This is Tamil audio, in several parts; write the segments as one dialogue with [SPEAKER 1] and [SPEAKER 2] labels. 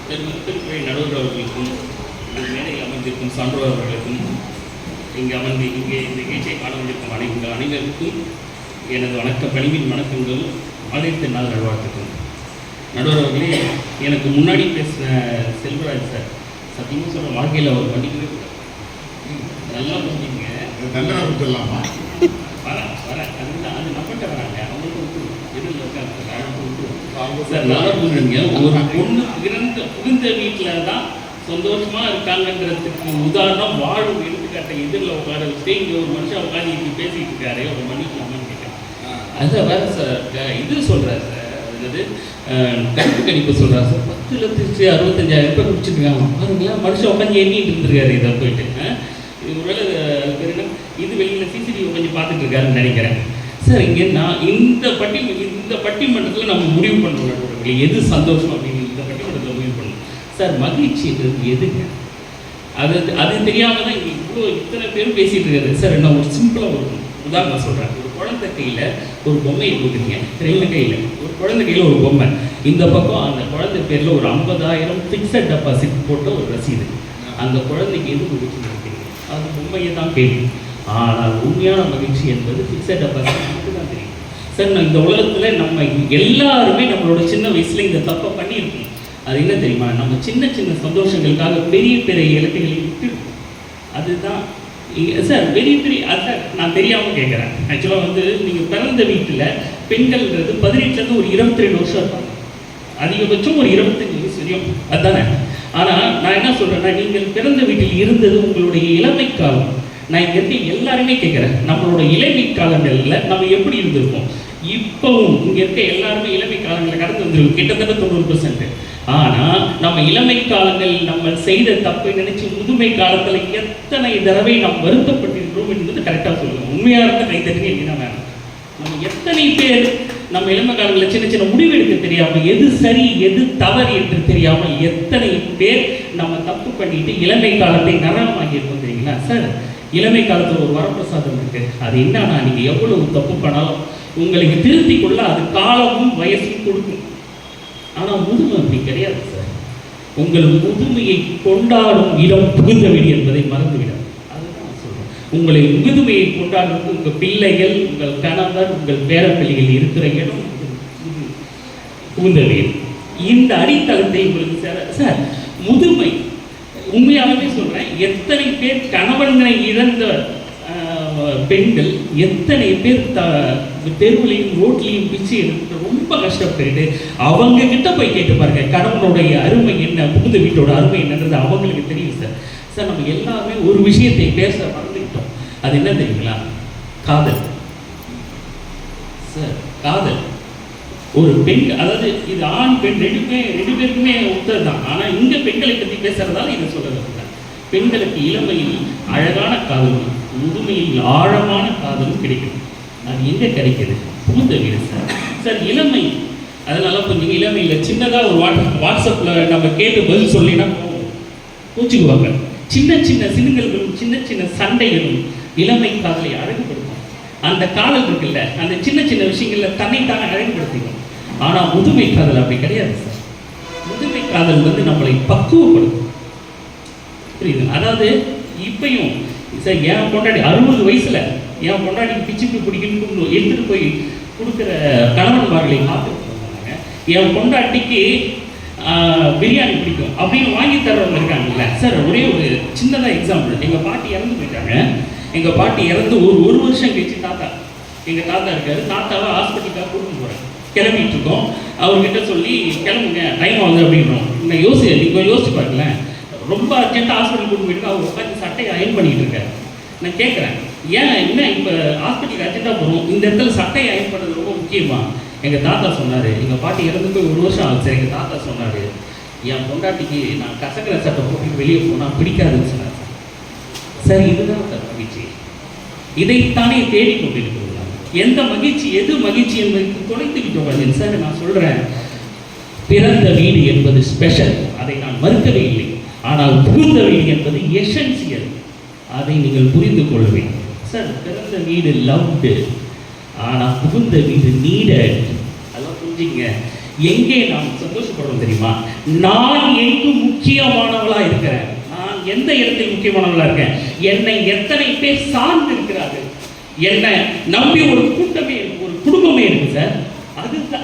[SPEAKER 1] பெருமக்கள் நடுவர் அவர்களுக்கும் மேடையில் அமர்ந்திருக்கும் சான்றோர் அவர்களுக்கும் இங்கே அமர்ந்து இங்கே இந்த நிகழ்ச்சியை காண வந்திருக்கும் அனைவருக்கும் எனது பணிவின் வணக்கங்களும் ஆலயத்தின் நாள் நல்வாழ்த்துக்கள். நடுவர் அவர்களே, எனக்கு முன்னாடி பேசின செல்வராஜ் சார் சத்தியமாக சொல்கிற வாழ்க்கையில் அவர் பண்ணிக்கவே கூடாது. நல்லா புரிஞ்சுங்க.
[SPEAKER 2] தண்டனை கொடுத்துடலாமா?
[SPEAKER 1] வரேன் அதுதான் அது நம்மகிட்ட வராங்க. அவங்களுக்கு எதிரில் இருக்காங்க சார். நல்லா புரிஞ்சுங்க. ஒரு பொண்ணு புகுந்த வீட்டில் தான் சந்தோஷமாக இருக்காங்கன்றதுக்கு உதாரணம் வாழும் எடுத்துக்காட்டை எதிரில் உட்கார வச்சுட்டு இங்கே ஒரு மனுஷன் உட்காந்து இப்படி பேசிகிட்டு இருக்காரு. ஒரு மன்னிக்கலாமான்னு கேட்டேன். அதை வேறு சார் இது சொல்கிறார் சார். அதாவது கருத்து கணிப்பு சொல்கிறார் சார். 10,65,000 ரூபாய் குடிச்சிருக்காங்க பாருங்களா. மனுஷன் உட்காந்து எண்ணிட்டு இருந்திருக்காரு. இதை போயிட்டு இது ஒருவேளை இது வெளியில் சிசிடிவி கொஞ்சம் பார்த்துட்டு இருக்காருன்னு நினைக்கிறேன் சார். இங்கே நான் இந்த பட்டிமன்றத்தில் நம்ம முடிவு பண்ணுறோம் எது சந்தோஷம் அப்படின்னு. இந்த பட்டிமன்றத்தில் முடிவு பண்ணணும் சார். மகிழ்ச்சின்றது எதுங்க? அது தெரியாமல் தான் இங்கே இத்தனை பேரும் பேசிகிட்டு இருக்காரு சார். நான் ஒரு சிம்பிளாக ஒரு உதாரணம் சொல்கிறேன். ஒரு குழந்தை கையில் ஒரு பொம்மையை கொடுக்குறீங்க, 2 கையில் ஒரு குழந்தை கையில் ஒரு பொம்மை. இந்த பக்கம் அந்த குழந்தை பேரில் ஒரு 50,000 ஃபிக்ஸட் டெபாசிட் போட்ட ஒரு ரசீது. அந்த குழந்தைக்கு எது கொடுக்குன்னு நினைக்கிறீங்க? அது பொம்மையை தான் கேள்வி. ஆனால் உண்மையான மகிழ்ச்சி என்பது ஃபிக்ஸட் டெபாசிட் மட்டும் தான் தெரியும் சார். நான் இந்த உலகத்தில் நம்ம எல்லாருமே நம்மளோட சின்ன வயசில் இந்த தப்பை பண்ணியிருக்கோம். அது என்ன தெரியுமா? நம்ம சின்ன சின்ன சந்தோஷங்களுக்காக பெரிய பெரிய இலக்குகளை விட்டுருக்கோம். அதுதான் சார் பெரிய அதான் நான் தெரியாமல் கேட்குறேன். ஆக்சுவலாக நீங்கள் பிறந்த வீட்டில் பெண்கள்ன்றது 18லேருந்து ஒரு 22 வருஷம் இருப்பாங்க. அதிகபட்சம் ஒரு 25 வயசு வரையும். அதுதானே? ஆனால் நான் என்ன சொல்கிறேன்னா, நீங்கள் பிறந்த வீட்டில் இருந்தது உங்களுடைய இளமை காலம். நான் இங்கே இருக்க எல்லாருமே கேட்குறேன், நம்மளோட இளமை காலங்களில் நம்ம எப்படி இருந்திருக்கோம்? இப்போவும் இங்கே இருக்க எல்லாருமே இளமை காலங்களில் கடந்து வந்துருக்கும் கிட்டத்தட்ட 90%. ஆனால் நம்ம இளமை காலங்கள் நம்ம செய்த தப்பை நினைச்சு முதுமை காலத்தில் எத்தனை தடவை நாம் வருத்தப்பட்டிருக்கிறோம் என்பது கரெக்டாக சொல்லுவோம். உண்மையாக இருந்த கைத்தறிங்க இல்லைன்னா வேணும். நம்ம எத்தனை பேர் நம்ம இளமை காலங்களில் சின்ன சின்ன முடிவு எடுக்க தெரியாமல், எது சரி எது தவறு என்று தெரியாமல் எத்தனை பேர் நம்ம தப்பு பண்ணிட்டு இளமை காலத்தை நரகமாகி இருக்கோம் தெரியுங்களா சார்? இளமை காலத்தில் ஒரு வரப்பிரசாதம் இருக்கு. அது என்னன்னா, நீங்கள் எவ்வளவு தப்பு பண்ணாலும் உங்களுக்கு திருத்தி கொள்ள அது காலமும் வயசும் கொடுக்கும். ஆனால் முதுமை அப்படி கிடையாது சார். உங்கள் முதுமையை கொண்டாடும் இடம் புகுந்த வீடு என்பதை மறந்துவிடாது. அதுதான் நான் சொல்கிறேன். உங்களை முதுமையை கொண்டாடுறது உங்கள் பிள்ளைகள், உங்கள் கணவர், உங்கள் பேரப்பிள்ளைகள் இருக்கிற இடம் புகுந்த வீடு. இந்த அடித்தளத்தை உங்களுக்கு சார் முதுமை உண்மையாகவே சொல்கிறேன். எத்தனை பேர் கணவன்களை இழந்த பெண்கள், எத்தனை பேர் தெருவுலையும் ரோட்லையும் பிச்சு எடுத்து ரொம்ப கஷ்டப்பட்டு அவங்க கிட்ட போய் கேட்டு பாருங்க, கணவனுடைய அருமை என்ன, புகுந்த வீட்டோட அருமை என்னன்றது அவங்களுக்கு தெரியும் சார். சார் நம்ம எல்லாருமே ஒரு விஷயத்தை பேச மறந்துக்கிட்டோம். அது என்ன தெரியுங்களா? காதல் சார். காதல் ஒரு பெண், அதாவது இது ஆண் பெண் ரெண்டு பேருக்குமே ஒத்தது தான். ஆனால் இங்கே பெண்களை பற்றி பேசுறதால இதை சொல்றது. பெண்களுக்கு இளமையில் அழகான காதலும் முதுமையில் ஆழமான காதலும் கிடைக்கும். அது எங்கே கிடைக்கிது? புகுந்த வீடு சார். சார் இளமை, அதனால கொஞ்சம் இளமையில் சின்னதாக ஒரு வாட்ஸ்அப்பில் நம்ம கேட்டு பதில் சொல்லினா பூச்சிக்குவாங்க. சின்ன சின்ன சினுங்கல்களும் சின்ன சின்ன சண்டைகளும் இளமை காதலை அழகுபடுத்தும். அந்த காதல் இருக்குல்ல, அந்த சின்ன சின்ன விஷயங்களில் தன்னைத்தானே அழகுபடுத்திக்கும். ஆனால் முதுமை காதல் அப்படி கிடையாது சார். முதுமை காதல் நம்மளை பக்குவப்படுத்தும். புரியுது? அதாவது இப்பயும் சார் என் பொண்டாட்டி 60 வயசில் என் பொண்டாட்டிக்கு பிச்சுக்கு பிடிக்கணும்னு எடுத்துகிட்டு போய் கொடுக்குற கணவன்மார்களை பார்த்துருக்காங்க. என் பொண்டாட்டிக்கு பிரியாணி பிடிக்கும் அப்படின்னு வாங்கி தர்றவங்க இருக்காங்கல்ல சார். ஒரே ஒரு சின்னதாக எக்ஸாம்பிள். எங்கள் பாட்டி இறந்து போயிட்டாங்க. எங்கள் பாட்டி இறந்து ஒரு வருஷம் கழிச்சு எங்கள் தாத்தா இருக்காரு. தாத்தாவை ஹாஸ்பிட்டலுக்காக கூட்டிட்டு போகிறேன். கிளம்பிட்டு இருக்கோம். அவர்கிட்ட சொல்லி கிளம்புங்க, டைம் ஆகுது அப்படின்றோம். நீங்கள் யோசிச்சு பாருங்களேன். ரொம்ப அர்ஜென்ட்டாக ஹாஸ்பிட்டல் கூட்டு போயிட்டு அவர் உட்காந்து சட்டையை அயன் பண்ணிட்டு இருக்காரு. நான் கேட்குறேன், ஏன் என்ன இப்போ ஹாஸ்பிட்டலுக்கு அர்ஜென்ட்டாக போகிறோம், இந்த இடத்துல சட்டையை அயன் பண்ணுறது ரொம்ப முக்கியமா? எங்கள் தாத்தா சொன்னார், எங்கள் பாட்டி இறந்து போய் 1 வருஷம் ஆகுது சார். எங்கள் தாத்தா சொன்னார், என் பொண்டாட்டிக்கு நான் கசக்கிற சட்டை போட்டு வெளியே போனால் பிடிக்காதுன்னு சொன்னார் சார். இதுதான் சார் மகிழ்ச்சி. இதைத்தானே தேடிக்கொண்டிருக்கிறோம். எந்த மகிழ்ச்சி, எது மகிழ்ச்சி என்பதற்கு தொலைத்துக்கிட்டோம் சார். நான் சொல்கிறேன், பிறந்த வீடு என்பது ஸ்பெஷல், அதை நான் மறுக்கவே இல்லை. ஆனால் புகுந்த வீடு என்பது எசென்சியல், அதை நீங்கள் புரிந்து கொள்ள வேண்டும் சார். பிறந்த வீடு லவ்டு, ஆனால் புகுந்த வீடு நீடட். அதெல்லாம் புரிஞ்சுங்க. எங்கே நாம் சந்தோஷப்படுறோம் தெரியுமா? நான் எங்கு முக்கியமானவளா இருக்கிறேன், நான் எந்த இடத்தில் முக்கியமானவளா இருக்கேன், என்னை எத்தனை பேர் சார்ந்து இருக்கிறார்கள், என்னை நம்பி ஒரு கூட்டமே இருக்கு, ஒரு குடும்பமே இருக்கு சார்.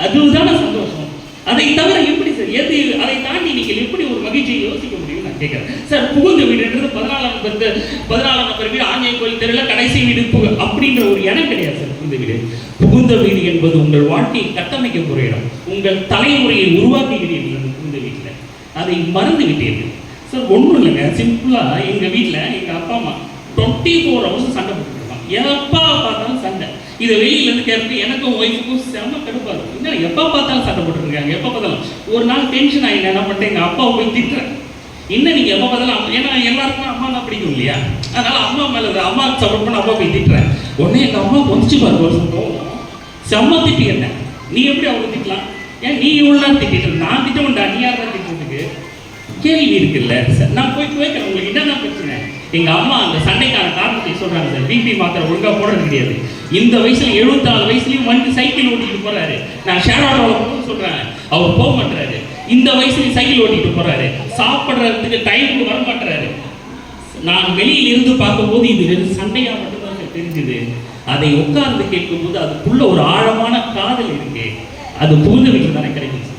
[SPEAKER 1] அதுதான சந்தோஷம். அதை தவிர எப்படி சார் அதை தாண்டி நீங்கள் எப்படி ஒரு மகிழ்ச்சியை யோசிக்க முடியும் நான் கேட்கிறேன் சார். புகுந்த வீடுன்றது 14 நம்பர் வீடு ஆஞ்சநேய கோயில் தெருவில் கடைசி வீடு அப்படின்ற ஒரு இடம் கிடையாது சார். புகுந்த வீடு, புகுந்த வீடு என்பது உங்கள் வாழ்க்கையை கட்டமைக்க போகிற இடம், உங்கள் தலைமுறையை உருவாக்குகிறீர்கள் புகுந்த வீட்டில். அதை மறந்து விட்டீர்கள் சார். ஒன்றும் இல்லைங்க, சிம்பிளாக எங்கள் வீட்டில் எங்கள் அப்பா அம்மா 24 hours சண்டை போட்டுருக்காங்க. எப்போ பார்த்தாலும் சண்டை. இதை வெளியிலேருந்து கேட்பது எனக்கும் ஒய்ஃபுக்கும் செம்ம கடுப்பாக இருக்கும். இன்னும் எப்போ பார்த்தாலும் சண்டை போட்டுருக்காங்க. எப்போ பார்த்தாலும் ஒரு நாள் டென்ஷன் ஆகி என்ன பண்ணிட்டேன், எங்கள் அப்பாவை போய் திட்டுறேன். இன்னும் நீங்கள் எப்போ பார்த்தாலும், ஏன்னா எல்லாருக்கும் அம்மா தான் பிடிக்கும் இல்லையா, அதனால் அம்மா மேலே அம்மா சப்போர்ட் பண்ண அப்பா போய் திட்டுறேன். உடனே எங்கள் அம்மா கொஞ்சிச்சு பாரு, ஒரு சொல்லுவோம் செம்ம திட்டி என்ன, நீ எப்படி அவங்க திட்டலாம், ஏன் நீ இவ்வளோ திட்டிட்டு, நான் திட்டமுண்டா, நீ யார் தான் திட்டுறதுக்கு கேள்வி இருக்குல்ல சார். நான் போய் கேட்குறேன், உங்களுக்கு என்னென்ன பிரச்சனை. எங்கள் அம்மா அந்த சண்டைக்கான காரணத்தை சொல்கிறாங்க சார். பிபி மாத்திரை ஒழுங்காக போடுறது கிடையாது. இந்த வயசில் 74 வயசுலையும் வந்து சைக்கிள் ஓட்டிட்டு போகிறாரு. நான் ஷேர் ஆட்டோவில் போகணும்னு சொல்கிறேன், அவர் போக மாட்டுறாரு. இந்த வயசுலையும் சைக்கிள் ஓட்டிட்டு போகிறாரு. சாப்பிட்றதுக்கு டைமுக்கு வர மாட்டுறாரு. நான் வெளியில் இருந்து பார்க்கும்போது இது வெறும் சண்டையாக மட்டும்தான் சார் தெரிஞ்சுது. அதை உட்கார்ந்து கேட்கும்போது அதுக்குள்ள ஒரு ஆழமான காதல் இருக்கு. அது புகுந்த வீட்டில் தானே கிடைக்கும் சார்.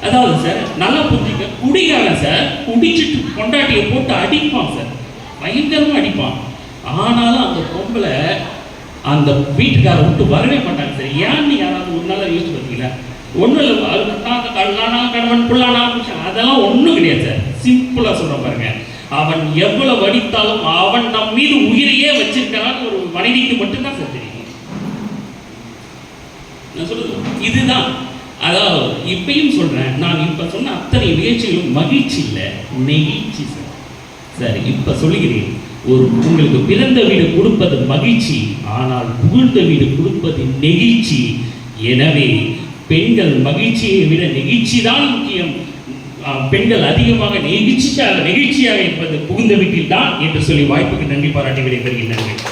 [SPEAKER 1] அதாவது சார் நல்லா புரிஞ்சுக்க, குடிகாரன் சார் குடிச்சிட்டு கொண்டாட்டியை போட்டு அடிப்பான் சார், பயங்கரமாக அடிப்பான். ஆனாலும் அந்த பொம்பளை அந்த வீட்டுக்காரை விட்டு வரவே மாட்டாங்க சார். ஏன்னு யாராவது ஒரு நாள் யோசிச்சு பார்த்தீங்களா? ஒன்றும் இல்லை, அது கல்லானா கணவன் புல்லானா அதெல்லாம் ஒன்றும் கிடையாது சார். சிம்பிளாக சொல்கிறேன் பாருங்க, அவன் எவ்வளவு அடித்தாலும் அவன் நம் மீது உயிரையே வச்சிருக்கிறான்னு ஒரு மனைவிக்கு மட்டும்தான் சார் தெரியும். நான் சொல்றது இதுதான். அதாவது இப்பயும் சொல்றேன், நான் இப்ப சொன்ன அத்தனை நிகழ்ச்சிகளும் மகிழ்ச்சி இல்லை, நெகிழ்ச்சி சார். சரி, இப்ப சொல்லுகிறேன், உங்களுக்கு பிறந்த வீடு கொடுப்பது மகிழ்ச்சி, ஆனால் புகழ்ந்த வீடு கொடுப்பது நெகிழ்ச்சி. எனவே பெண்கள் மகிழ்ச்சியை விட நெகிழ்ச்சி தான் முக்கியம். பெண்கள் அதிகமாக நெகிழ்ச்சியாக இருப்பது புகுந்த வீட்டில் தான் என்று சொல்லி வாய்ப்புக்கு நன்றி பாராட்டி விடைபெறுகின்றனர்.